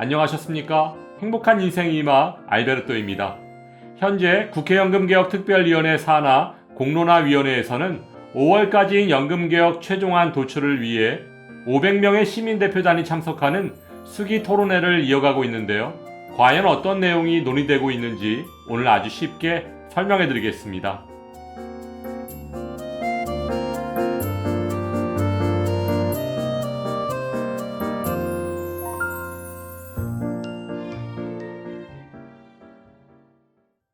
안녕하셨습니까? 행복한 인생 이마 알베르토입니다. 현재 국회연금개혁특별위원회 산하 공론화위원회에서는 5월까지인 연금개혁 최종안 도출을 위해 500명의 시민대표단이 참석하는 수기 토론회를 이어가고 있는데요. 과연 어떤 내용이 논의되고 있는지 오늘 아주 쉽게 설명해 드리겠습니다.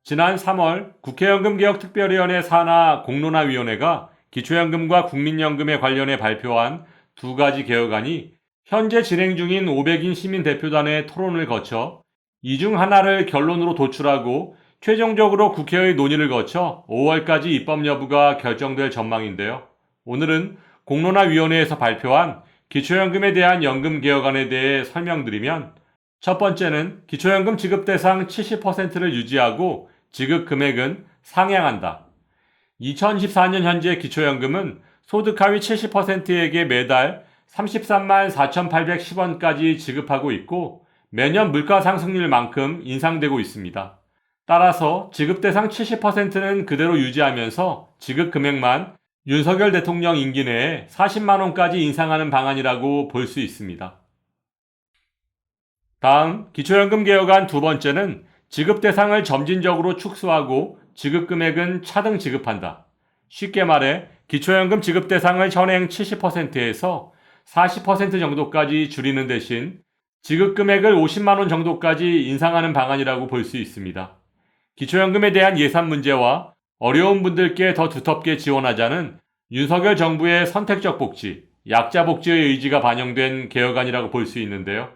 지난 3월 국회연금개혁특별위원회 산하 공론화위원회가 기초연금과 국민연금에 관련해 발표한 두 가지 개혁안이 현재 진행 중인 500인 시민대표단의 토론을 거쳐 이 중 하나를 결론으로 도출하고 최종적으로 국회의 논의를 거쳐 5월까지 입법 여부가 결정될 전망인데요. 오늘은 공론화위원회에서 발표한 기초연금에 대한 연금개혁안에 대해 설명드리면, 첫 번째는 기초연금 지급 대상 70%를 유지하고 지급 금액은 상향한다. 2014년 현재 기초연금은 소득 하위 70%에게 매달 33만 4,810원까지 지급하고 있고 매년 물가 상승률만큼 인상되고 있습니다. 따라서 지급 대상 70%는 그대로 유지하면서 지급 금액만 윤석열 대통령 임기 내에 40만 원까지 인상하는 방안이라고 볼 수 있습니다. 다음 기초연금 개혁안 두 번째는 지급 대상을 점진적으로 축소하고 지급 금액은 차등 지급한다. 쉽게 말해 기초연금 지급 대상을 현행 70%에서 40% 정도까지 줄이는 대신 지급 금액을 50만 원 정도까지 인상하는 방안이라고 볼 수 있습니다. 기초연금에 대한 예산 문제와 어려운 분들께 더 두텁게 지원하자는 윤석열 정부의 선택적 복지, 약자 복지의 의지가 반영된 개혁안이라고 볼 수 있는데요.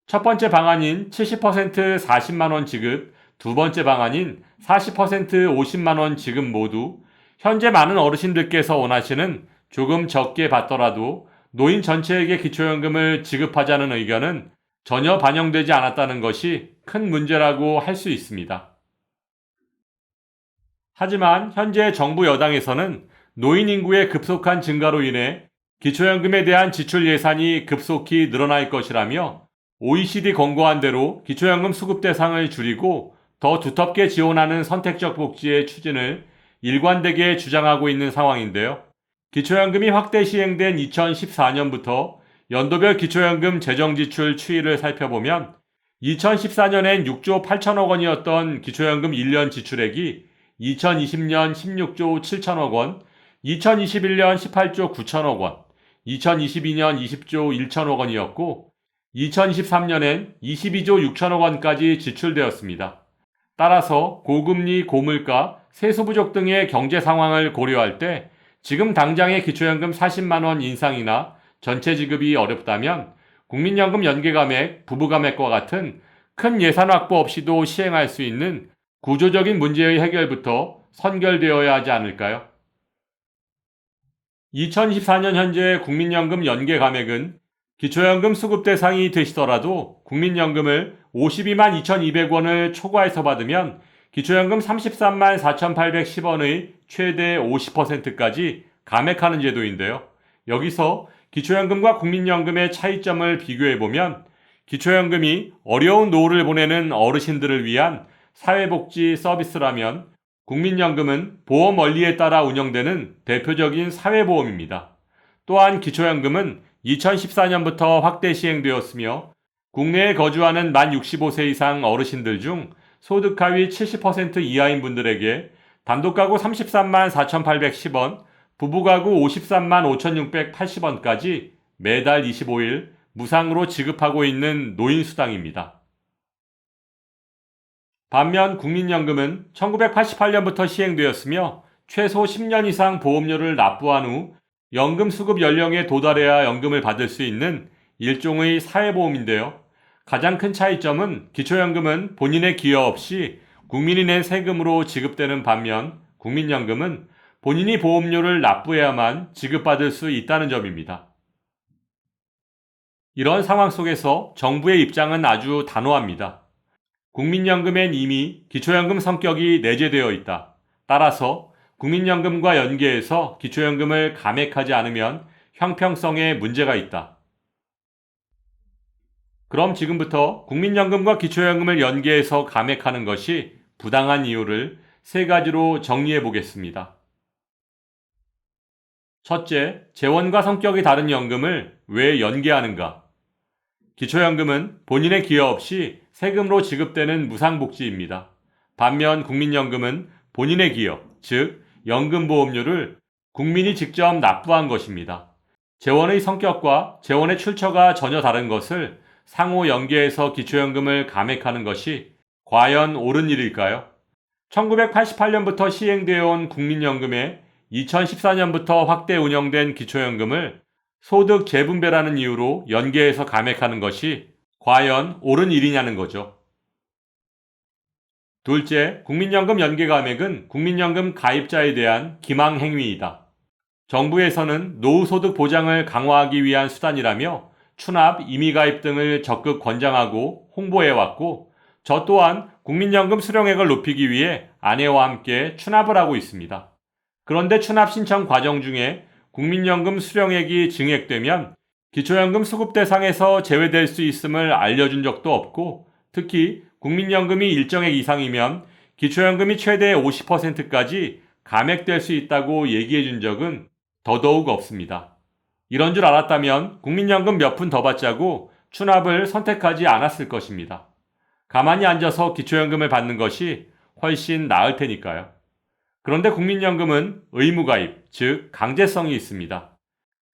첫 번째 방안인 70% 40만 원 지급, 두 번째 방안인 40% 50만 원 지급 모두 현재 많은 어르신들께서 원하시는 조금 적게 받더라도 노인 전체에게 기초연금을 지급하자는 의견은 전혀 반영되지 않았다는 것이 큰 문제라고 할 수 있습니다. 하지만 현재 정부 여당에서는 노인 인구의 급속한 증가로 인해 기초연금에 대한 지출 예산이 급속히 늘어날 것이라며 OECD 권고한 대로 기초연금 수급 대상을 줄이고 더 두텁게 지원하는 선택적 복지의 추진을 일관되게 주장하고 있는 상황인데요. 기초연금이 확대 시행된 2014년부터 연도별 기초연금 재정지출 추이를 살펴보면 2014년엔 6조 8천억 원이었던 기초연금 1년 지출액이 2020년 16조 7천억 원, 2021년 18조 9천억 원, 2022년 20조 1천억 원이었고 2023년엔 22조 6천억 원까지 지출되었습니다. 따라서 고금리, 고물가, 세수 부족 등의 경제 상황을 고려할 때 지금 당장의 기초연금 40만 원 인상이나 전체 지급이 어렵다면 국민연금 연계감액, 부부감액과 같은 큰 예산 확보 없이도 시행할 수 있는 구조적인 문제의 해결부터 선결되어야 하지 않을까요? 2024년 현재 국민연금 연계감액은 기초연금 수급 대상이 되시더라도 국민연금을 52만 2,200원을 초과해서 받으면 기초연금 33만 4,810원의 최대 50%까지 감액하는 제도인데요. 여기서 기초연금과 국민연금의 차이점을 비교해보면 기초연금이 어려운 노후를 보내는 어르신들을 위한 사회복지 서비스라면 국민연금은 보험 원리에 따라 운영되는 대표적인 사회보험입니다. 또한 기초연금은 2014년부터 확대 시행되었으며 국내에 거주하는 만 65세 이상 어르신들 중 소득 하위 70% 이하인 분들에게 단독가구 33만 4,810원, 부부가구 53만 5,680원까지 매달 25일 무상으로 지급하고 있는 노인수당입니다. 반면 국민연금은 1988년부터 시행되었으며 최소 10년 이상 보험료를 납부한 후 연금 수급 연령에 도달해야 연금을 받을 수 있는 일종의 사회보험인데요. 가장 큰 차이점은 기초연금은 본인의 기여 없이 국민이 낸 세금으로 지급되는 반면 국민연금은 본인이 보험료를 납부해야만 지급받을 수 있다는 점입니다. 이런 상황 속에서 정부의 입장은 아주 단호합니다. 국민연금엔 이미 기초연금 성격이 내재되어 있다. 따라서 국민연금과 연계해서 기초연금을 감액하지 않으면 형평성에 문제가 있다. 그럼 지금부터 국민연금과 기초연금을 연계해서 감액하는 것이 부당한 이유를 세 가지로 정리해 보겠습니다. 첫째, 재원과 성격이 다른 연금을 왜 연계하는가? 기초연금은 본인의 기여 없이 세금으로 지급되는 무상복지입니다. 반면 국민연금은 본인의 기여, 즉 연금보험료를 국민이 직접 납부한 것입니다. 재원의 성격과 재원의 출처가 전혀 다른 것을 상호 연계해서 기초연금을 감액하는 것이 과연 옳은 일일까요? 1988년부터 시행되어 온 국민연금에 2014년부터 확대 운영된 기초연금을 소득 재분배라는 이유로 연계해서 감액하는 것이 과연 옳은 일이냐는 거죠. 둘째, 국민연금 연계 감액은 국민연금 가입자에 대한 기망 행위이다. 정부에서는 노후소득 보장을 강화하기 위한 수단이라며 추납, 임의가입 등을 적극 권장하고 홍보해왔고, 저 또한 국민연금 수령액을 높이기 위해 아내와 함께 추납을 하고 있습니다. 그런데 추납 신청 과정 중에 국민연금 수령액이 증액되면 기초연금 수급 대상에서 제외될 수 있음을 알려준 적도 없고, 특히 국민연금이 일정액 이상이면 기초연금이 최대 50%까지 감액될 수 있다고 얘기해 준 적은 더더욱 없습니다. 이런 줄 알았다면 국민연금 몇 푼 더 받자고 추납을 선택하지 않았을 것입니다. 가만히 앉아서 기초연금을 받는 것이 훨씬 나을 테니까요. 그런데 국민연금은 의무가입, 즉 강제성이 있습니다.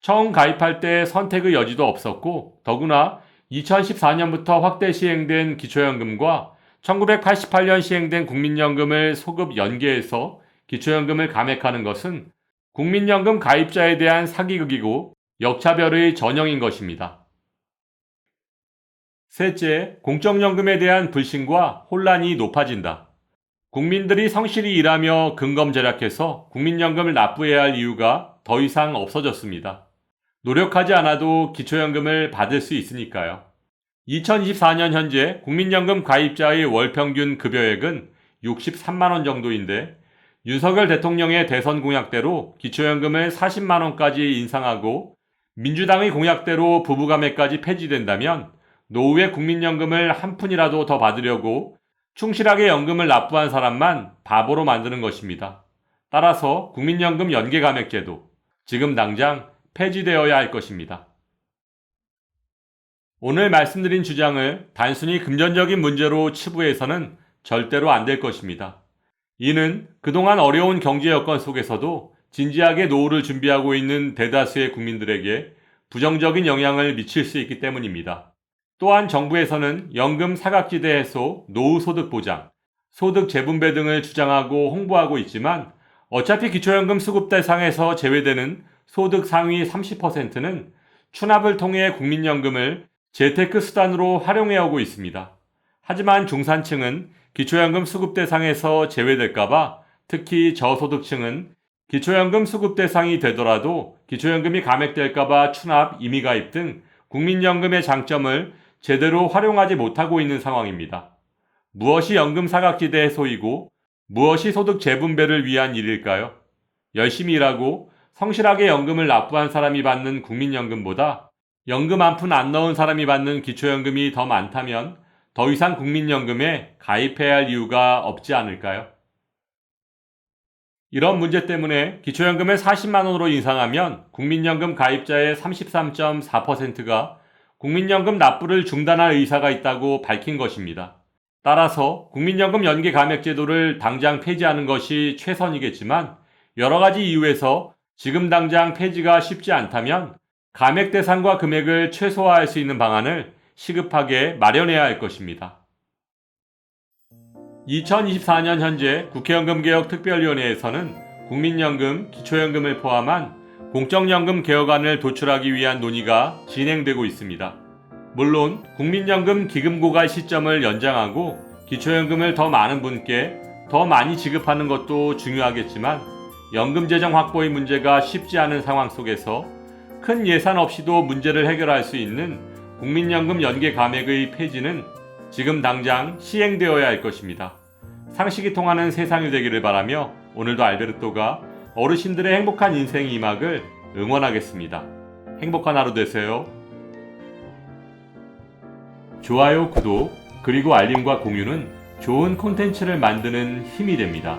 처음 가입할 때 선택의 여지도 없었고, 더구나 2014년부터 확대 시행된 기초연금과 1988년 시행된 국민연금을 소급 연계해서 기초연금을 감액하는 것은 국민연금 가입자에 대한 사기극이고 역차별의 전형인 것입니다. 셋째, 공적연금에 대한 불신과 혼란이 높아진다. 국민들이 성실히 일하며 근검절약해서 국민연금을 납부해야 할 이유가 더 이상 없어졌습니다. 노력하지 않아도 기초연금을 받을 수 있으니까요. 2024년 현재 국민연금 가입자의 월평균 급여액은 63만원 정도인데, 윤석열 대통령의 대선 공약대로 기초연금을 40만원까지 인상하고 민주당의 공약대로 부부감액까지 폐지된다면 노후에 국민연금을 한 푼이라도 더 받으려고 충실하게 연금을 납부한 사람만 바보로 만드는 것입니다. 따라서 국민연금 연계감액제도, 지금 당장 폐지되어야 할 것입니다. 오늘 말씀드린 주장을 단순히 금전적인 문제로 치부해서는 절대로 안 될 것입니다. 이는 그동안 어려운 경제 여건 속에서도 진지하게 노후를 준비하고 있는 대다수의 국민들에게 부정적인 영향을 미칠 수 있기 때문입니다. 또한 정부에서는 연금 사각지대 해소, 노후소득 보장, 소득 재분배 등을 주장하고 홍보하고 있지만 어차피 기초연금 수급 대상에서 제외되는 소득 상위 30%는 추납을 통해 국민연금을 재테크 수단으로 활용해오고 있습니다. 하지만 중산층은 기초연금 수급 대상에서 제외될까봐, 특히 저소득층은 기초연금 수급 대상이 되더라도 기초연금이 감액될까봐 추납, 임의가입 등 국민연금의 장점을 제대로 활용하지 못하고 있는 상황입니다. 무엇이 연금 사각지대 해소이고 무엇이 소득 재분배를 위한 일일까요? 열심히 일하고 성실하게 연금을 납부한 사람이 받는 국민연금보다 연금 한 푼 안 넣은 사람이 받는 기초연금이 더 많다면 더 이상 국민연금에 가입해야 할 이유가 없지 않을까요? 이런 문제 때문에 기초연금을 40만원으로 인상하면 국민연금 가입자의 33.4%가 국민연금 납부를 중단할 의사가 있다고 밝힌 것입니다. 따라서 국민연금 연계 감액제도를 당장 폐지하는 것이 최선이겠지만, 여러 가지 이유에서 지금 당장 폐지가 쉽지 않다면 감액 대상과 금액을 최소화할 수 있는 방안을 시급하게 마련해야 할 것입니다. 2024년 현재 국회연금개혁특별위원회에서는 국민연금, 기초연금을 포함한 공적연금 개혁안을 도출하기 위한 논의가 진행되고 있습니다. 물론 국민연금 기금 고갈 시점을 연장하고 기초연금을 더 많은 분께 더 많이 지급하는 것도 중요하겠지만, 연금 재정 확보의 문제가 쉽지 않은 상황 속에서 큰 예산 없이도 문제를 해결할 수 있는 국민연금 연계 감액의 폐지는 지금 당장 시행되어야 할 것입니다. 상식이 통하는 세상이 되기를 바라며 오늘도 알베르토가 어르신들의 행복한 인생이 임하길 응원하겠습니다. 행복한 하루 되세요. 좋아요, 구독, 그리고 알림과 공유는 좋은 콘텐츠를 만드는 힘이 됩니다.